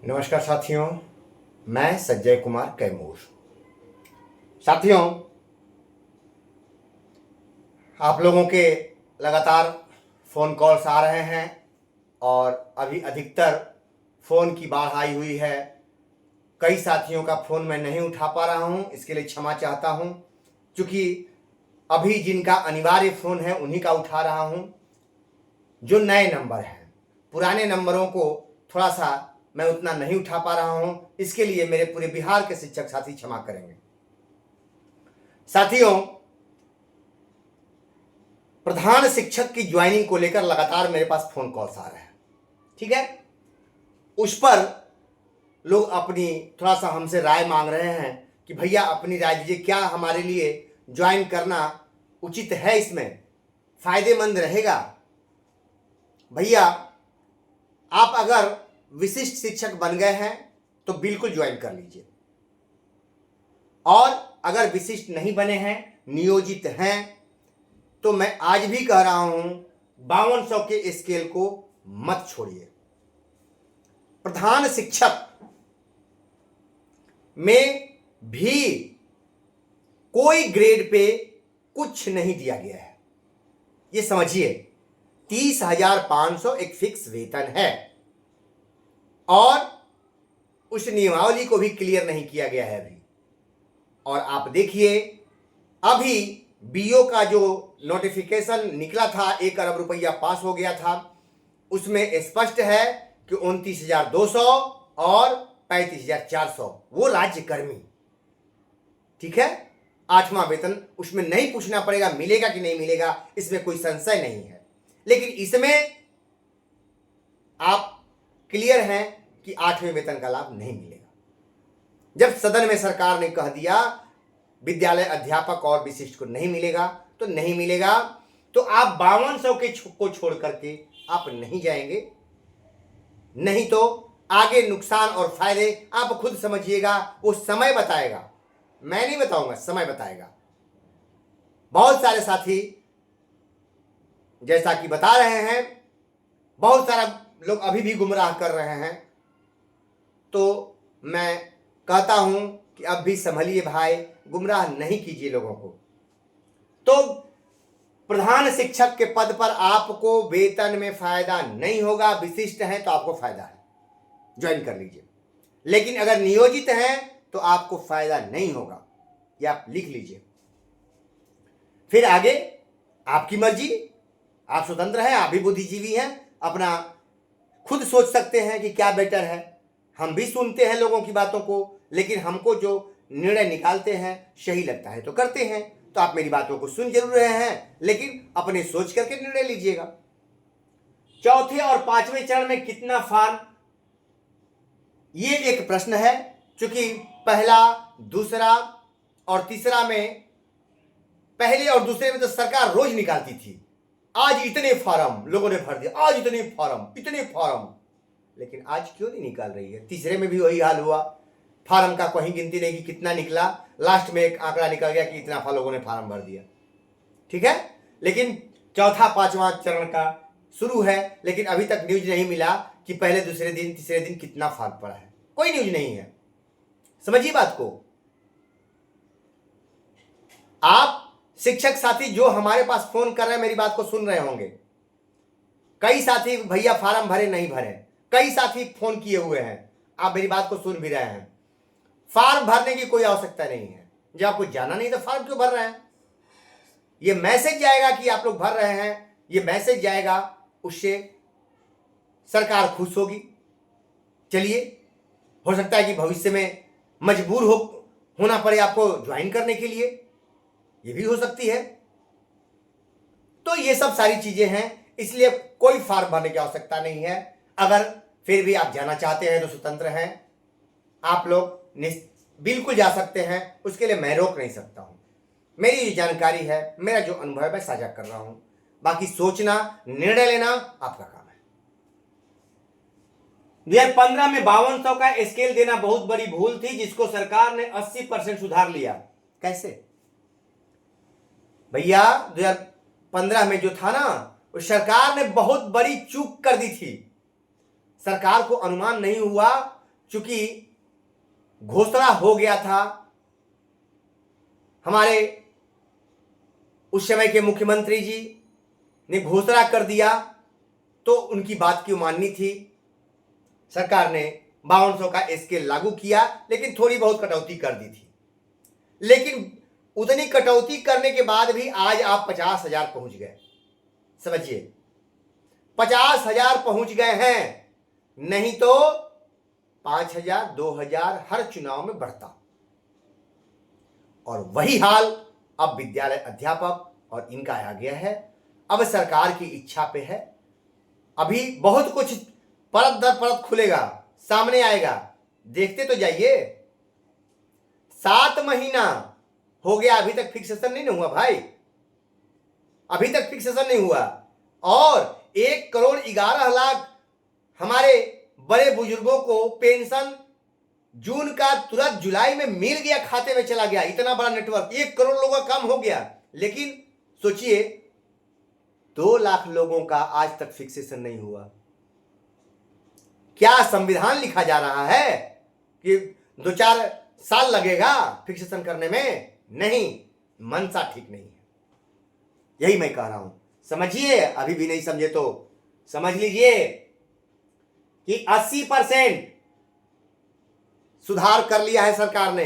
नमस्कार साथियों, मैं संजय कुमार कैमूर। साथियों, आप लोगों के लगातार फ़ोन कॉल्स आ रहे हैं और अभी अधिकतर फ़ोन की बाढ़ आई हुई है। कई साथियों का फ़ोन मैं नहीं उठा पा रहा हूं, इसके लिए क्षमा चाहता हूं। क्योंकि अभी जिनका अनिवार्य फ़ोन है उन्हीं का उठा रहा हूं। जो नए नंबर हैं, पुराने नंबरों को थोड़ा सा मैं उतना नहीं उठा पा रहा हूं, इसके लिए मेरे पूरे बिहार के शिक्षक साथी क्षमा करेंगे। साथियों, प्रधान शिक्षक की ज्वाइनिंग को लेकर लगातार मेरे पास फोन कॉल्स आ रहे हैं। ठीक है, उस पर लोग अपनी थोड़ा सा हमसे राय मांग रहे हैं कि भैया अपनी राय दीजिए, क्या हमारे लिए ज्वाइन करना उचित है, इसमें फायदेमंद रहेगा। भैया, आप अगर विशिष्ट शिक्षक बन गए हैं तो बिल्कुल ज्वाइन कर लीजिए, और अगर विशिष्ट नहीं बने हैं, नियोजित हैं, तो मैं आज भी कह रहा हूं 5200 के स्केल को मत छोड़िए। प्रधान शिक्षक में भी कोई ग्रेड पे कुछ नहीं दिया गया है, ये समझिए। 30,500 एक फिक्स वेतन है और उस नियमावली को भी क्लियर नहीं किया गया है अभी। और आप देखिए, अभी बीओ का जो नोटिफिकेशन निकला था, 1 अरब रुपया पास हो गया था, उसमें स्पष्ट है कि 29,200 और 35,400 वो राज्य कर्मी। ठीक है, 8वां वेतन उसमें नहीं पूछना पड़ेगा मिलेगा कि नहीं मिलेगा, इसमें कोई संशय नहीं है। लेकिन इसमें आप क्लियर हैं कि 8वें वेतन का लाभ नहीं मिलेगा। जब सदन में सरकार ने कह दिया विद्यालय अध्यापक और विशिष्ट को नहीं मिलेगा, तो नहीं मिलेगा, तो आप 5200 के को छोड़ करके आप नहीं जाएंगे। नहीं तो आगे नुकसान और फायदे आप खुद समझिएगा, वो समय बताएगा, मैं नहीं बताऊंगा, समय बताएगा। बहुत सारे साथी जैसा कि बता रहे हैं, बहुत सारा लोग अभी भी गुमराह कर रहे हैं। तो मैं कहता हूं कि अब भी संभलिए भाई, गुमराह नहीं कीजिए लोगों को। तो प्रधान शिक्षक के पद पर आपको वेतन में फायदा नहीं होगा, विशिष्ट हैं तो आपको फायदा है, ज्वाइन कर लीजिए। लेकिन अगर नियोजित हैं तो आपको फायदा नहीं होगा, ये आप लिख लीजिए। फिर आगे आपकी मर्जी, आप स्वतंत्र हैं, आप भी बुद्धिजीवी हैं, अपना खुद सोच सकते हैं कि क्या बेटर है। हम भी सुनते हैं लोगों की बातों को, लेकिन हमको जो निर्णय निकालते हैं सही लगता है तो करते हैं। तो आप मेरी बातों को सुन जरूर रहे हैं, लेकिन अपने सोच करके निर्णय लीजिएगा। चौथे और 5वें चरण में कितना फॉर्म, ये एक प्रश्न है। क्योंकि पहला, दूसरा और तीसरा में, पहले और दूसरे में तो सरकार रोज निकालती थी, आज इतने फॉर्म लोगों ने भर दिया, आज इतने फॉर्म, लेकिन आज क्यों नहीं निकाल रही है। तीसरे में भी वही हाल हुआ, फार्म का कोई गिनती नहीं कि कितना निकला, लास्ट में एक आंकड़ा निकल गया कि इतना लोगों ने फार्म भर दिया। ठीक है, लेकिन चौथा 5वां चरण का शुरू है, लेकिन अभी तक न्यूज नहीं मिला कि पहले, दूसरे दिन, तीसरे दिन कितना फार्म पड़ा है, कोई न्यूज नहीं है। समझिए बात को। आप शिक्षक साथी जो हमारे पास फोन कर रहे हैं, मेरी बात को सुन रहे होंगे। कई साथी भैया फार्म भरे नहीं भरे, कई साथी फोन किए हुए हैं, आप मेरी बात को सुन भी रहे हैं। फार्म भरने की कोई आवश्यकता नहीं है। जब आपको जाना नहीं तो फार्म क्यों भर रहे हैं। ये मैसेज जाएगा कि आप लोग भर रहे हैं, ये मैसेज जाएगा, उससे सरकार खुश होगी। चलिए, हो सकता है कि भविष्य में मजबूर होना पड़े आपको ज्वाइन करने के लिए, ये भी हो सकती है। तो ये सब सारी चीजें हैं, इसलिए कोई फार्म भरने की आवश्यकता नहीं है। अगर फिर भी आप जाना चाहते हैं तो स्वतंत्र हैं, आप लोग बिल्कुल जा सकते हैं, उसके लिए मैं रोक नहीं सकता हूं। मेरी जानकारी है, मेरा जो अनुभव है मैं साझा कर रहा हूं, बाकी सोचना, निर्णय लेना आपका काम है। 2015 में 5200 का स्केल देना बहुत बड़ी भूल थी, जिसको सरकार ने 80% सुधार लिया। कैसे भैया, 2015 में जो था ना, उस सरकार ने बहुत बड़ी चूक कर दी थी। सरकार को अनुमान नहीं हुआ चूंकि घोषणा हो गया था, हमारे उस समय के मुख्यमंत्री जी ने घोषणा कर दिया, तो उनकी बात क्यों माननी थी। सरकार ने 5200 का स्केल लागू किया, लेकिन थोड़ी बहुत कटौती कर दी थी। लेकिन उतनी कटौती करने के बाद भी आज आप 50,000 पहुंच गए। समझिए, 50,000 पहुंच गए हैं, नहीं तो 5,000 2,000 हर चुनाव में बढ़ता। और वही हाल अब विद्यालय अध्यापक और इनका आ गया है। अब सरकार की इच्छा पे है, अभी बहुत कुछ परत दर परत खुलेगा, सामने आएगा, देखते तो जाइए। 7 महीना हो गया, अभी तक फिक्सेशन नहीं हुआ भाई, अभी तक फिक्सेशन नहीं हुआ। और 1,11,00,000 हमारे बड़े बुजुर्गों को पेंशन जून का तुरंत जुलाई में मिल गया, खाते में चला गया। इतना बड़ा नेटवर्क, 1 करोड़ लोगों का काम हो गया। लेकिन सोचिए, 2 लाख लोगों का आज तक फिक्सेशन नहीं हुआ। क्या संविधान लिखा जा रहा है कि 2-4 साल लगेगा फिक्सेशन करने में? नहीं, मनसा ठीक नहीं है, यही मैं कह रहा हूं। समझिए, अभी भी नहीं समझे तो समझ लीजिए कि 80% सुधार कर लिया है सरकार ने,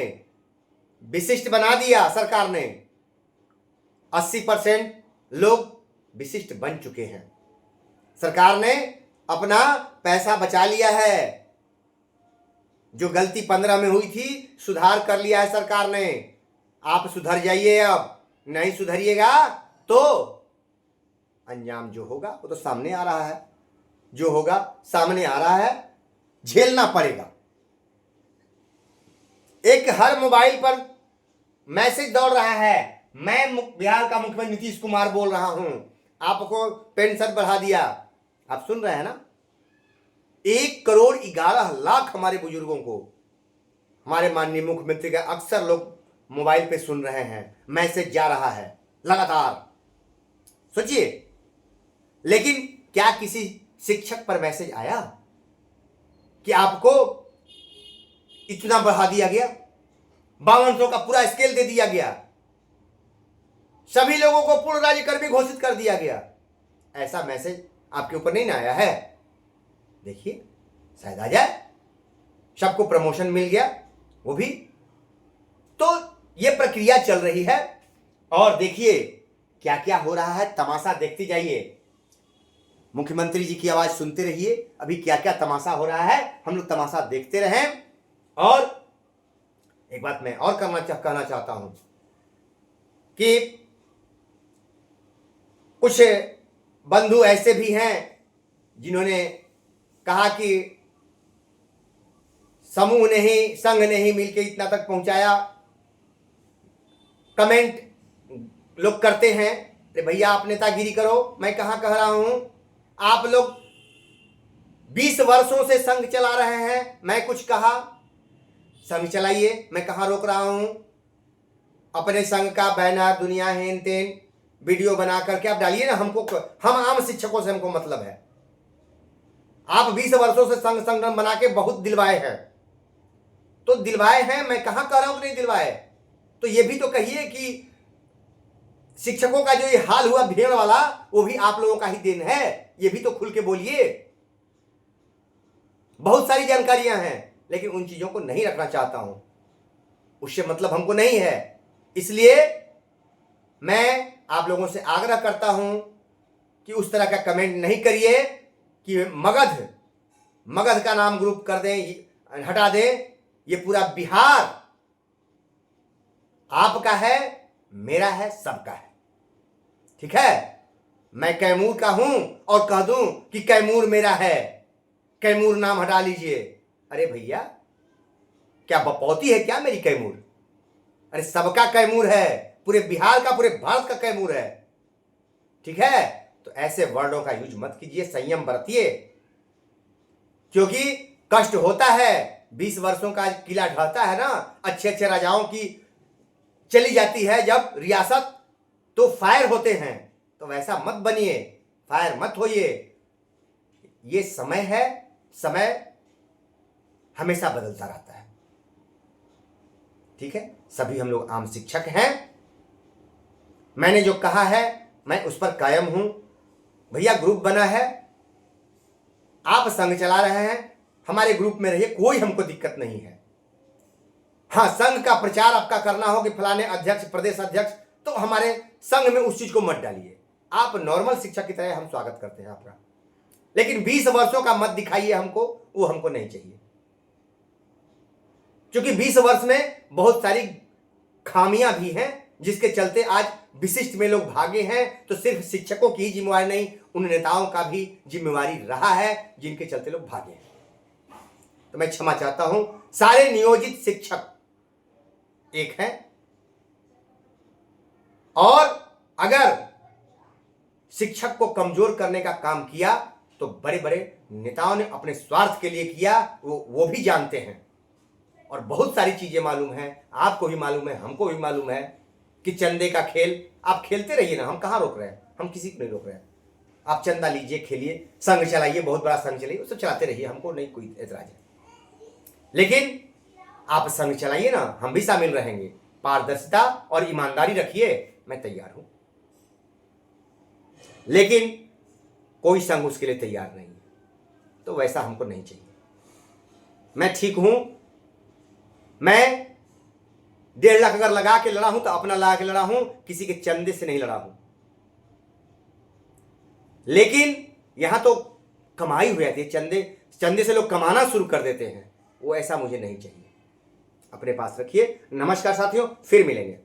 विशिष्ट बना दिया सरकार ने। 80% लोग विशिष्ट बन चुके हैं। सरकार ने अपना पैसा बचा लिया है। जो गलती 15 में हुई थी, सुधार कर लिया है सरकार ने। आप सुधर जाइए, अब नहीं सुधरिएगा तो अंजाम जो होगा वो तो सामने आ रहा है। जो होगा सामने आ रहा है, झेलना पड़ेगा। एक हर मोबाइल पर मैसेज दौड़ रहा है, मैं बिहार का मुख्यमंत्री नीतीश कुमार बोल रहा हूं, आपको पेंशन बढ़ा दिया। आप सुन रहे हैं ना? 1,11,00,000 हमारे बुजुर्गों को हमारे माननीय मुख्यमंत्री का अक्सर लोग मोबाइल पे सुन रहे हैं, मैसेज जा रहा है लगातार। सोचिए, लेकिन क्या किसी शिक्षक पर मैसेज आया कि आपको इतना बढ़ा दिया गया, 5200 का पूरा स्केल दे दिया गया, सभी लोगों को पूर्ण राज्यकर्मी घोषित कर दिया गया? ऐसा मैसेज आपके ऊपर नहीं ना आया है? देखिए, शायद आ जाए। सबको प्रमोशन मिल गया, वो भी। तो ये प्रक्रिया चल रही है, और देखिए क्या क्या हो रहा है, तमाशा देखते जाइए। मुख्यमंत्री जी की आवाज सुनते रहिए, अभी क्या क्या तमाशा हो रहा है, हम लोग तमाशा देखते रहें। और एक बात मैं और कहना चाहता हूं कि कुछ बंधु ऐसे भी हैं जिन्होंने कहा कि समूह ने ही, संघ ने ही मिलकर इतना तक पहुंचाया। कमेंट लोग करते हैं, अरे भैया आप नेतागिरी करो, मैं कहां कह रहा हूं। आप लोग 20 वर्षों से संघ चला रहे हैं, मैं कुछ कहा? संघ चलाइए, मैं कहां रोक रहा हूं। अपने संघ का बैनर, दुनिया हेन तेन वीडियो बना करके आप डालिए ना। हम आम शिक्षकों से हमको मतलब है। आप 20 वर्षों से संघ संगठन बना के बहुत दिलवाए हैं, तो दिलवाए हैं, मैं कहां कह रहा हूं कि नहीं दिलवाए। तो ये भी तो कहिए कि शिक्षकों का जो ये हाल हुआ भीड़ वाला, वो भी आप लोगों का ही देन है। ये भी तो खुल के बोलिए। बहुत सारी जानकारियां हैं, लेकिन उन चीजों को नहीं रखना चाहता हूं, उससे मतलब हमको नहीं है। इसलिए मैं आप लोगों से आग्रह करता हूं कि उस तरह का कमेंट नहीं करिए कि मगध का नाम ग्रुप कर दें, हटा दें। ये पूरा बिहार आपका है, मेरा है, सबका है। ठीक है? मैं कैमूर का हूं और कह दूं कि कैमूर मेरा है, कैमूर नाम हटा लीजिए। अरे भैया, क्या बपौती है क्या मेरी कैमूर? अरे सबका कैमूर है, पूरे बिहार का, पूरे भारत का कैमूर है। ठीक है? तो ऐसे वर्डों का यूज मत कीजिए, संयम बरतिए, क्योंकि कष्ट होता है। 20 वर्षों का किला ढहता है ना, अच्छे अच्छे राजाओं की चली जाती है जब रियासत, तो फायर होते हैं। तो वैसा मत बनिए, फायर मत होइए। ये समय है, समय हमेशा बदलता रहता है। ठीक है, सभी हम लोग आम शिक्षक हैं। मैंने जो कहा है मैं उस पर कायम हूं। भैया ग्रुप बना है, आप संघ चला रहे हैं, हमारे ग्रुप में रहिए, कोई हमको दिक्कत नहीं है। हाँ, संघ का प्रचार आपका करना हो कि फलाने अध्यक्ष, प्रदेश अध्यक्ष, तो हमारे संघ में उस चीज को मत डालिए। आप नॉर्मल शिक्षक की तरह हम स्वागत करते हैं आपका, लेकिन 20 वर्षों का मत दिखाइए हमको, वो हमको नहीं चाहिए। क्योंकि 20 वर्ष में बहुत सारी खामियां भी हैं जिसके चलते आज विशिष्ट में लोग भागे हैं। तो सिर्फ शिक्षकों की ही जिम्मेवारी नहीं, उन नेताओं का भी जिम्मेवारी रहा है जिनके चलते लोग भागे हैं। तो मैं क्षमा चाहता हूं। सारे नियोजित शिक्षक एक हैं, और अगर शिक्षक को कमजोर करने का काम किया तो बड़े बड़े नेताओं ने अपने स्वार्थ के लिए किया, वो भी जानते हैं। और बहुत सारी चीजें मालूम है, आपको भी मालूम है, हमको भी मालूम है कि चंदे का खेल आप खेलते रहिए ना, हम कहां रोक रहे हैं, हम किसी को नहीं रोक रहे हैं। आप चंदा लीजिए, खेलिए, संघ चलाइए, बहुत बड़ा संघ चलाइए, उसको चलाते रहिए, हमको नहीं कोई एतराज है। लेकिन आप संघ चलाइए ना, हम भी शामिल रहेंगे। पारदर्शिता और ईमानदारी रखिए, मैं तैयार हूं। लेकिन कोई संघ उसके लिए तैयार नहीं है, तो वैसा हमको नहीं चाहिए। मैं ठीक हूं, मैं 1.5 लाख अगर लगा के लड़ा हूं तो अपना लगा के लड़ा हूं, किसी के चंदे से नहीं लड़ा हूं। लेकिन यहां तो कमाई हो जाती है, चंदे से लोग कमाना शुरू कर देते हैं, वो ऐसा मुझे नहीं चाहिए। अपने पास रखिए। नमस्कार साथियों, फिर मिलेंगे।